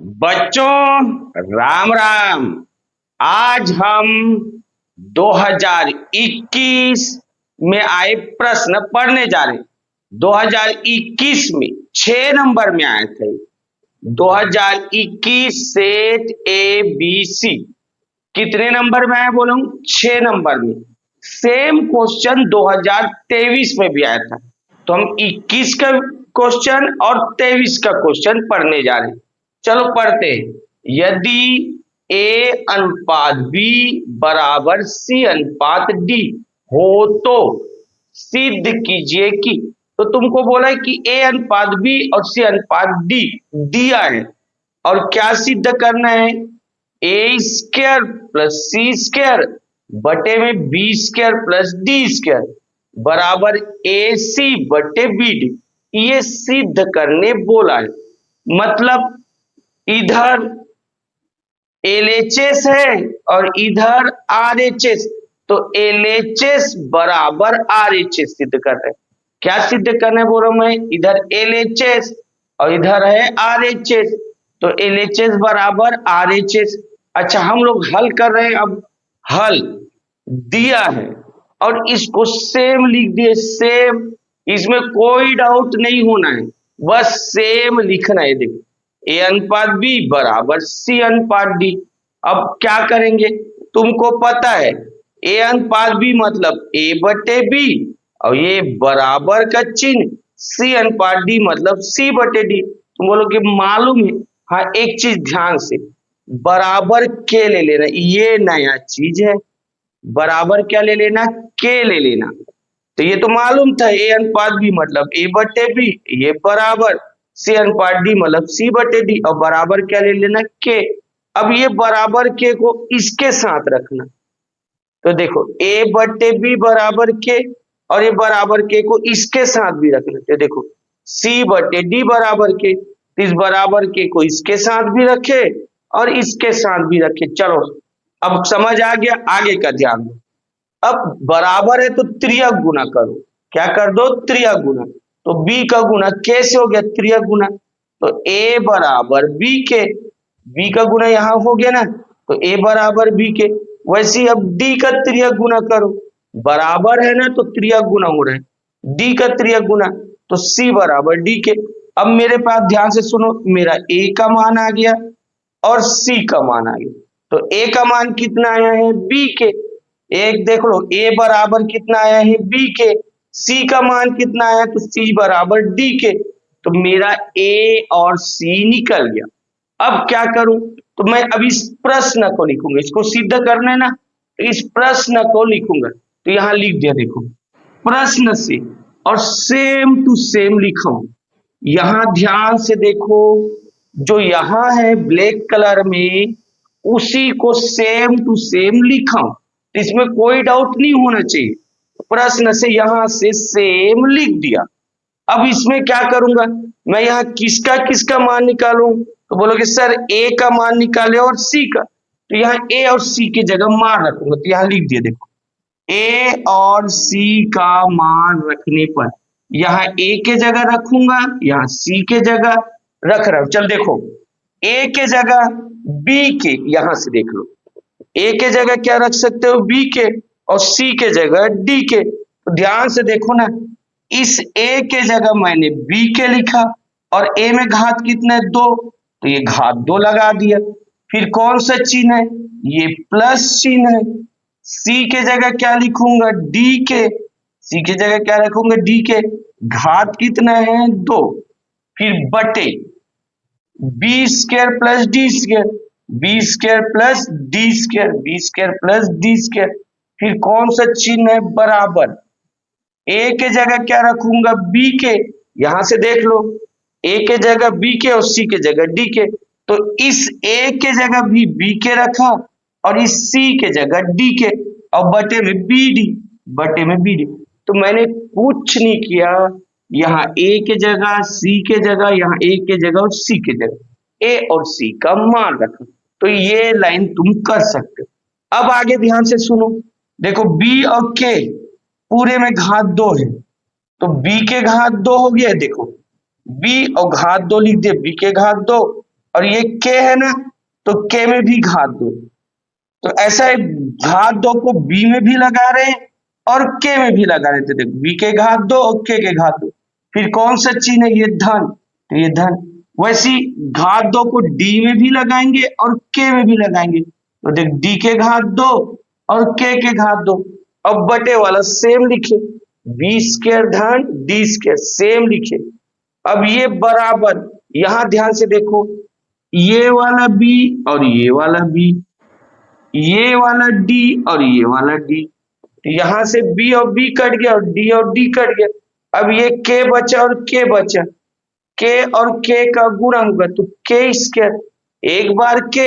बच्चों राम राम। आज हम 2021 में आए प्रश्न पढ़ने जा रहे हैं। 2021 में 6 नंबर में आए थे। 2021 सेट ए बी सी कितने नंबर में आए बोलूं? 6 नंबर में। सेम क्वेश्चन 2023 में भी आया था। तो हम 21 का क्वेश्चन और 23 का क्वेश्चन पढ़ने जा रहे हैं। चलो पढ़ते हैं। यदि ए अनुपात बी बराबर सी अनुपात डी हो तो सिद्ध कीजिए कि। तो तुमको बोला है कि ए अनुपात बी और सी अनुपात डी दिया है और क्या सिद्ध करना है? A square plus C square बटे में B square plus D square बराबर ए सी बटे बी डी, ये सिद्ध करने बोला है। मतलब इधर एलएचएस है और इधर आरएचएस, तो एलएचएस बराबर आरएचएस सिद्ध कर रहे हैं। क्या सिद्ध करने बोल रहा हूं मैं? इधर एलएचएस और इधर है आरएचएस, तो एलएचएस बराबर आरएचएस। अच्छा, हम लोग हल कर रहे हैं। अब हल दिया है और इसको सेम लिख दिए, सेम। इसमें कोई डाउट नहीं होना है, बस सेम लिखना है। देखो, ए अनुपात बी बराबर सी अनुपात डी। अब क्या करेंगे? तुमको पता है ए अनुपात बी मतलब ए बटे बी और ये बराबर का चिन्ह, सी अनुपात डी मतलब सी बटे डी। तुम बोलोगे मालूम है? हाँ, एक चीज ध्यान से, बराबर के ले लेना, ये नया चीज है। बराबर क्या ले लेना? के ले लेना। तो ये तो मालूम था, ए अनुपात बी मतलब ए बटे बी, ये बराबर सी अनुपात डी मतलब सी बटे डी, और बराबर क्या ले लेना? के। अब ये बराबर के को इसके साथ रखना, तो देखो ए बटे बी बराबर के और ये बराबर के को इसके साथ भी रखना। तो देखो सी बटे डी बराबर के, तो इस बराबर के को इसके साथ भी रखे और इसके साथ भी रखे। चलो अब समझ आ गया, आगे का ध्यान दो। अब बराबर है तो त्रियक गुना करो। क्या कर दो? त्रियक गुना। तो b का गुना कैसे हो गया? त्रियक गुना। तो a बराबर b के, b का गुना यहां हो गया ना, तो a बराबर b के। वैसे अब d का त्रियक गुना करो। बराबर है ना, तो त्रियक गुना हो रहा है। d का त्रियक गुना तो c बराबर d के। अब मेरे पास ध्यान से सुनो, मेरा a का मान आ गया और c का मान आ गया। तो a का मान कितना आया है? b के। एक देख लो, a बराबर कितना आया है? b के। c का मान कितना आया? तो c बराबर d के। तो मेरा a और c निकल गया। अब क्या करूं? तो मैं अब इस प्रश्न को लिखूंगा। इसको सिद्ध करना है ना, तो इस प्रश्न को लिखूंगा। तो यहां लिख दिया, देखो प्रश्न से, और सेम टू सेम लिखा हूं। यहां ध्यान से देखो, जो यहां है ब्लैक कलर में, उसी को सेम टू सेम लिखा हूं। इसमें कोई डाउट नहीं होना चाहिए। प्रश्न से यहां से सेम लिख दिया। अब इसमें क्या करूंगा मैं? यहाँ किसका किसका मान निकालूं? तो बोलोगे सर ए का मान निकाले और सी का। तो यहाँ ए और सी की जगह मान रखूंगा। तो यहाँ लिख दिया, देखो ए और सी का मान रखने पर यहाँ ए के जगह रखूंगा, यहाँ सी के जगह रख रहा हूं। चल देखो, ए के जगह बी के, यहां से देख लो, ए के जगह क्या रख सकते हो? बी के, और सी के जगह डी के। तो ध्यान से देखो ना, इस ए के जगह मैंने बी के लिखा और ए में घात कितना है? 2, तो ये घात 2 लगा दिया। फिर कौन सा चिन्ह है? ये प्लस चिन्ह है। सी के जगह क्या लिखूंगा? डी के। सी के जगह क्या रखूंगा? डी के। घात कितना है? 2। फिर बटे B square plus D square, B square plus D square, B square plus D square. फिर कौन सा चिन्ह है? बराबर। ए के जगह क्या रखूंगा? बी के। यहां से देख लो, ए के जगह बी के और सी के जगह डी के। तो इस ए के जगह भी बी के रखा और इस सी के जगह डी के, और बटे में बी डी, बटे में बी डी। तो मैंने कुछ नहीं किया, यहाँ ए के जगह सी के जगह, यहाँ ए के जगह और सी के जगह ए और सी का मान रखा। तो ये लाइन तुम कर सकते हो। अब आगे ध्यान से सुनो, देखो बी और के पूरे में घात 2 है, तो b के घात 2 हो गया। देखो b और घात 2 लिख दिया, b के घात 2 और ये k है ना, तो k में भी घात 2। तो ऐसा है, घात 2 को b में भी लगा रहे हैं और k में भी लगा रहे थे। देखो b के घात 2 और k के घात 2, फिर कौन सा चिन्ह है, ये धन, तो ये धन। वैसी घात 2 को d में भी लगाएंगे और k में भी लगाएंगे, तो देख d के घात 2 और k के घात 2। अब बटे वाला सेम लिखे, b स्क्वायर धन d स्क्वायर सेम लिखे। अब ये बराबर, यहां ध्यान से देखो, ये वाला b और ये वाला b, ये वाला d और ये वाला d, यहां से b और b कट गया और d कट गया। अब ये k बचा और k बचा, k और k का गुणा होगा तो k स्क्वायर, एक बार k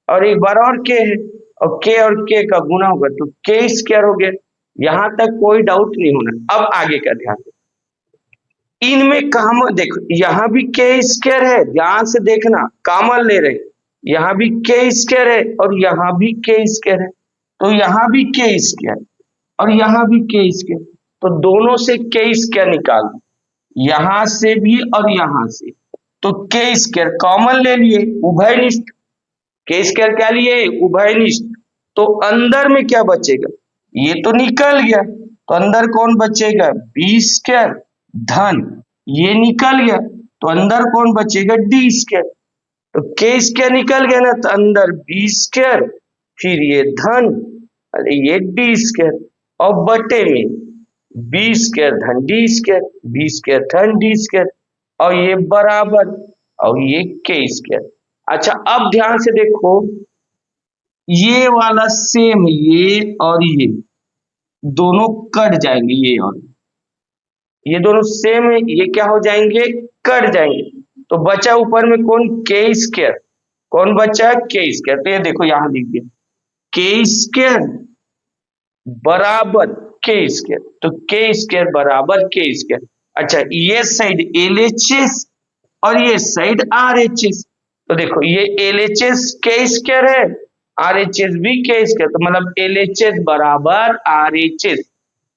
और एक बार और k है, और k और k का गुणा होगा तो k स्क्वायर हो गया। यहां तक कोई डाउट नहीं होना। अब आगे का ध्यान दो, इनमें कॉमन देखो, यहां भी k स्क्वायर है, ध्यान से देखना, कॉमन ले रहे, यहां भी k स्क्वायर है और यहां भी k स्क्वायर है, तो यहां भी k स्क्वायर और यहां भी k स्क्वायर, तो दोनों से k स्क्वायर निकाल दो, यहां से भी और यहां से, तो k स्क्वायर कॉमन ले लिए, उभयनिष्ठ। k स्क्वायर क्या लिए, उभयनिष्ठ। तो अंदर में क्या बचेगा, ये तो निकल गया, तो अंदर कौन बचेगा, b स्क्वायर धन, ये निकल गया, तो अंदर कौन बचेगा, d स्क्वायर। तो k स्क्वायर निकल गया ना, तो अंदर b स्क्वायर, फिर ये धन, अरे ये d स्क्वायर, और बटे में b स्क्वायर धन d स्क्वायर, b स्क्वायर धन d स्क्वायर, और ये बराबर, और ये k स्क्वायर। अच्छा अब ध्यान से देखो, ये वाला सेम, ये और ये दोनों कट जाएंगे, ये दोनों सेम है, ये क्या हो जाएंगे, कट जाएंगे, तो बचा ऊपर में कौन, k स्क्वायर, कौन बचा, k स्क्वायर। तो ये देखो यहां लिख दिया, k स्क्वायर बराबर k स्क्वायर, तो k स्क्वायर बराबर k स्क्वायर। अच्छा ये साइड LHS और ये साइड RHS, तो देखो ये LHS k स्क्वायर है, RHS भी k स्क्वायर, तो मतलब LHS बराबर RHS,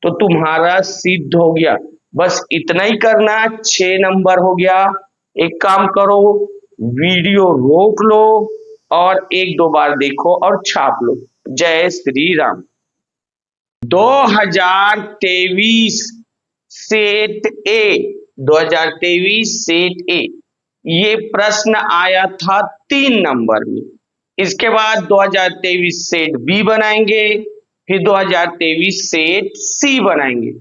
तो तुम्हारा सिद्ध हो गया। बस इतना ही करना, 6 नंबर हो गया। एक काम करो, वीडियो रोक लो और 1-2 बार देखो और छाप लो। जय श्री राम। 2023 सेट ए, 2023 सेट ए, ये प्रश्न आया था 3 नंबर में। इसके बाद 2023 सेट बी बनाएंगे, फिर 2023 सेट सी बनाएंगे।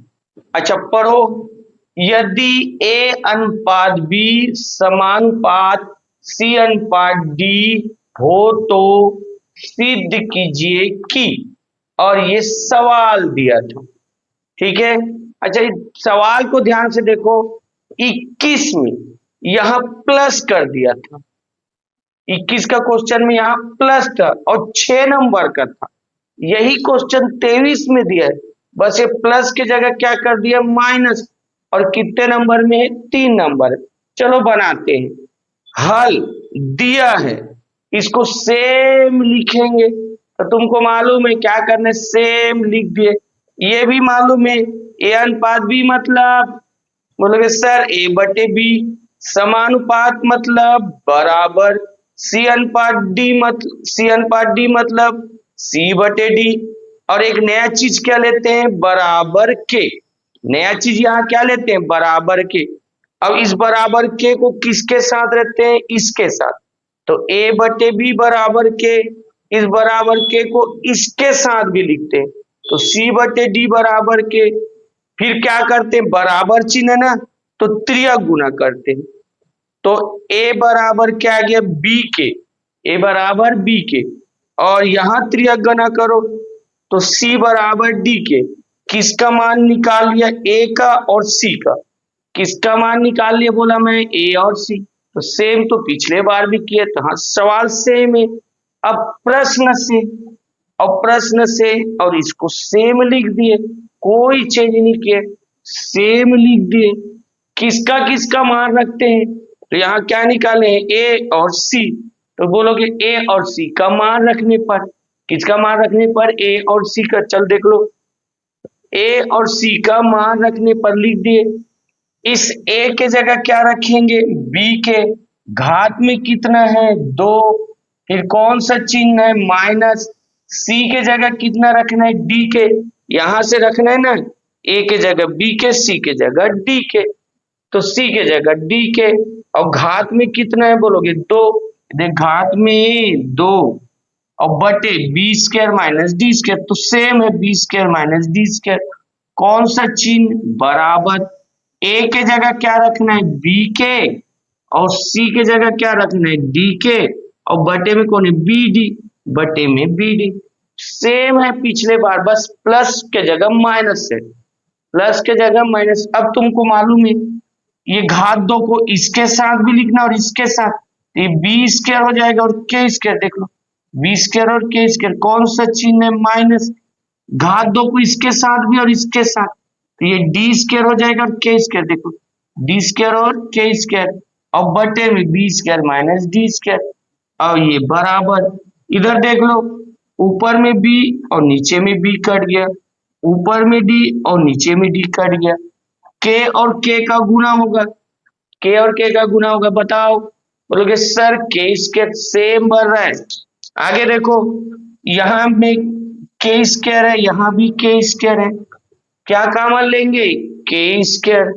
अच्छा पढ़ो, यदि ए अनुपात बी समानुपात सी अनुपात डी हो तो सिद्ध कीजिए कि, और ये सवाल दिया था, ठीक है। अच्छा सवाल को ध्यान से देखो, 21 में यहां प्लस कर दिया था, 21 का क्वेश्चन में यहां प्लस था और 6 नंबर का था। यही क्वेश्चन 23 में दिया है, बस ये प्लस की जगह क्या कर दिया, माइनस, और कितने नंबर में है, 3 नंबर। चलो बनाते हैं, हल दिया है, इसको सेम लिखेंगे, तो तुमको मालूम है क्या करने, सेम लिख दिए। ये भी मालूम है, ए अनुपात बी मतलब, बोलोगे सर ए बटे बी, समानुपात मतलब बराबर, सी अनुपात डी मतलब, सी अनुपात डी मतलब सी बटे डी, और एक नया चीज क्या लेते हैं, बराबर के। नया चीज यहाँ क्या लेते हैं, बराबर के। अब इस बराबर के को किसके साथ रखते हैं, इसके साथ, तो ए बटे बी बराबर के, इस बराबर के को इसके साथ भी लिखते हैं, तो सी बटे डी बराबर के। फिर क्या करते हैं, बराबर चिन्ह है ना, तो त्रिया गुना करते हैं, तो ए बराबर क्या आ गया, बी के, ए बराबर बी के, और यहां त्रिया गुना करो तो सी बराबर डी के। किसका मान निकाल लिया, ए का और सी का, किसका मान निकाल लिया, बोला मैं ए और सी, तो सेम तो पिछले बार भी किए, तो हाँ सवाल सेम है। अब प्रश्न से, और प्रश्न से और इसको सेम लिख दिए, कोई चेंज नहीं किए, सेम लिख दिए। किसका किसका मान रखते हैं, तो यहाँ क्या निकाले हैं, ए और सी, तो बोलोगे ए और सी का मान रखने पर, किसका मान रखने पर, ए और सी का। चल देख लो, ए और सी का मान रखने पर लिख दिए। इस ए के जगह क्या रखेंगे, बी के, घात में कितना है 2, फिर कौन सा चिन्ह है माइनस, सी के जगह कितना रखना है डी के, यहां से रखना है ना, ए के जगह बी के, सी के जगह डी के, तो सी के जगह डी के, और घात में कितना है बोलोगे 2, देख घात में 2 और बटे B square minus D square, तो सेम है B square minus D square, कौन सा चिन्ह बराबर, ए के जगह क्या रखना है बी के, और सी के जगह क्या रखना है डी के, और बटे में कौन है बी डी, बटे में बी डी, सेम है पिछले बार, बस प्लस के जगह माइनस है, प्लस के जगह माइनस। अब तुमको मालूम है ये घात 2 को इसके साथ भी लिखना और इसके साथ, तो ये बी स्क्वायर हो जाएगा और के स्क्वायर, देख लो बी स्क्वायर और के स्क्वायर, कौन सा चिन्ह है माइनस, घात 2 को इसके साथ भी और इसके साथ, तो ये डी स्क्वायर हो जाएगा और के स्क्वायर, देखो डी स्क्वायर और के स्क्वायर, और बटे में B square minus D square, और ये बराबर, इधर देख लो ऊपर में बी और नीचे में बी कट गया, ऊपर में डी और नीचे में डी कट गया, के और के का गुना होगा, के और के का गुना होगा, बताओ, बोलोगे सर के स्क्वायर सेम बढ़ रहा है। आगे देखो यहाँ में के स्क्वायर है, यहाँ भी के स्क्वायर है, क्या कॉमन लेंगे के स्क्वायर,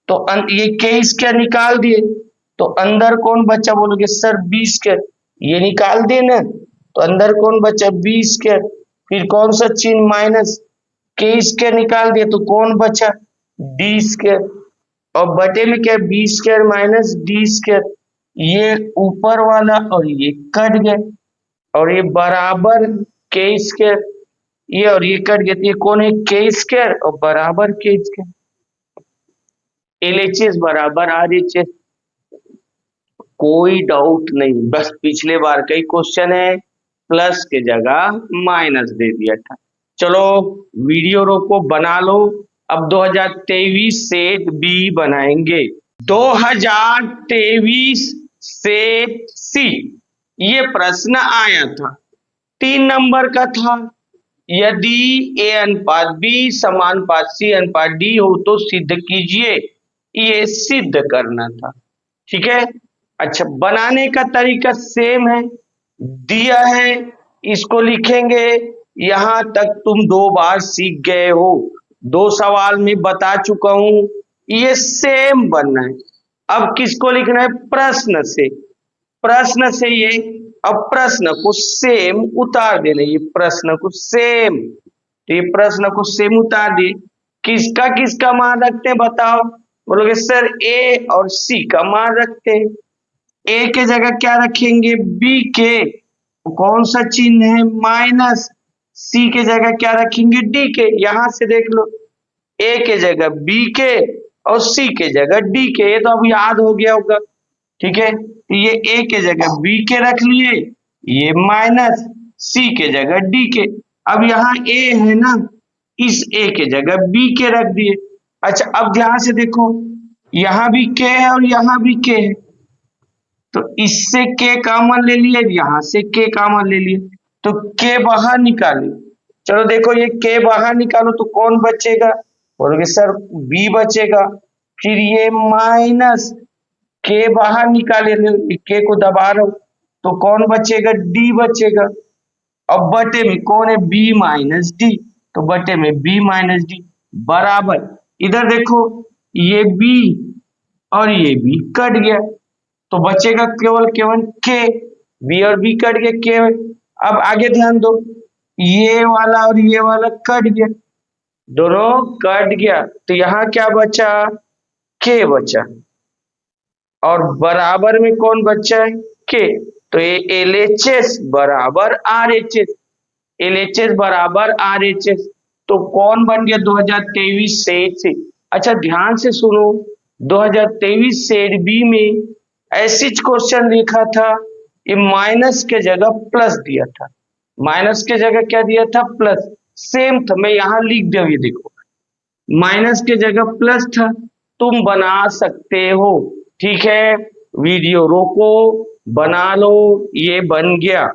तो ये के स्क्वायर निकाल दिए, तो अंदर कौन बचा, बोलोगे सर बी स्क्वायर, ये निकाल दिए ना, तो अंदर कौन बचा बी स्क्वायर, फिर कौन सा चिन्ह माइनस, के स्क्वायर निकाल दिए तो कौन बचा डी स्क्वायर, और बटे में क्या B square minus D square, ये ऊपर वाला और ये कट गए, और ये बराबर के स्क्वायर, ये और ये कट गए, तो ये कौन है के स्क्वायर और बराबर के स्क्वायर, एलएचएस बराबर आरएचएस, कोई डाउट नहीं, बस पिछले बार का ही क्वेश्चन है, प्लस के जगह माइनस दे दिया था। चलो वीडियो रोको, बना लो, अब 2023 सेट बी बनाएंगे, 2023 सेट सी, ये प्रश्न आया था 3 नंबर का था, यदि ए अनुपात बी समानुपात सी अनुपात डी हो तो सिद्ध कीजिए, ये सिद्ध करना था, ठीक है। अच्छा बनाने का तरीका सेम है, दिया है इसको लिखेंगे, यहां तक तुम 2 बार सीख गए हो, 2 सवाल में बता चुका हूं, ये सेम बनना है। अब किसको लिखना है प्रश्न से, प्रश्न से ये, अब प्रश्न को सेम उतार देना, ये प्रश्न को सेम, तो ये प्रश्न को सेम उतार दिए, किसका किसका मान रखते हैं बताओ, बोलोगे सर ए और सी का मान रखते हैं, ए के जगह क्या रखेंगे बी के, कौन सा चिन्ह है माइनस, सी के जगह क्या रखेंगे डी के, यहां से देख लो ए के जगह बी के और सी के जगह डी के, ये तो अब याद हो गया होगा, ठीक है, तो ये ए के जगह बी के रख लिए, ये माइनस सी के जगह डी के, अब यहाँ ए है ना, इस ए के जगह बी के रख दिए। अच्छा अब ध्यान से देखो, यहाँ भी के है और यहाँ भी के है, तो इससे के कॉमन ले लिए, यहां से के कॉमन ले लिए, तो के बाहर निकाले, चलो देखो ये के बाहर निकालो तो कौन बचेगा, बोलोगे सर बी बचेगा, फिर ये माइनस के बाहर निकाले, के को दबा रहा हूं, तो कौन बचेगा डी बचेगा, अब बटे में कौन है बी माइनस डी, तो बटे में बी माइनस डी बराबर, इधर देखो ये बी और ये बी कट गया, तो बचेगा केवल केवल के, बी और बी कट गया के। अब आगे ध्यान दो, ये वाला और ये वाला कट गया, दोनों कट गया, तो यहाँ क्या बचा के बचा, और बराबर में कौन बचा है के, तो ये एलएचएस बराबर आरएचएस, एलएचएस बराबर आरएचएस, तो कौन बन गया 2023 सेट से। अच्छा ध्यान से सुनो, 2023 सेट बी में ऐसी क्वेश्चन लिखा था, ये माइनस के जगह प्लस दिया था, माइनस के जगह क्या दिया था प्लस, सेम था, मैं यहां लिख दिया, ये देखो माइनस के जगह प्लस था, तुम बना सकते हो, ठीक है, वीडियो रोको बना लो, ये बन गया।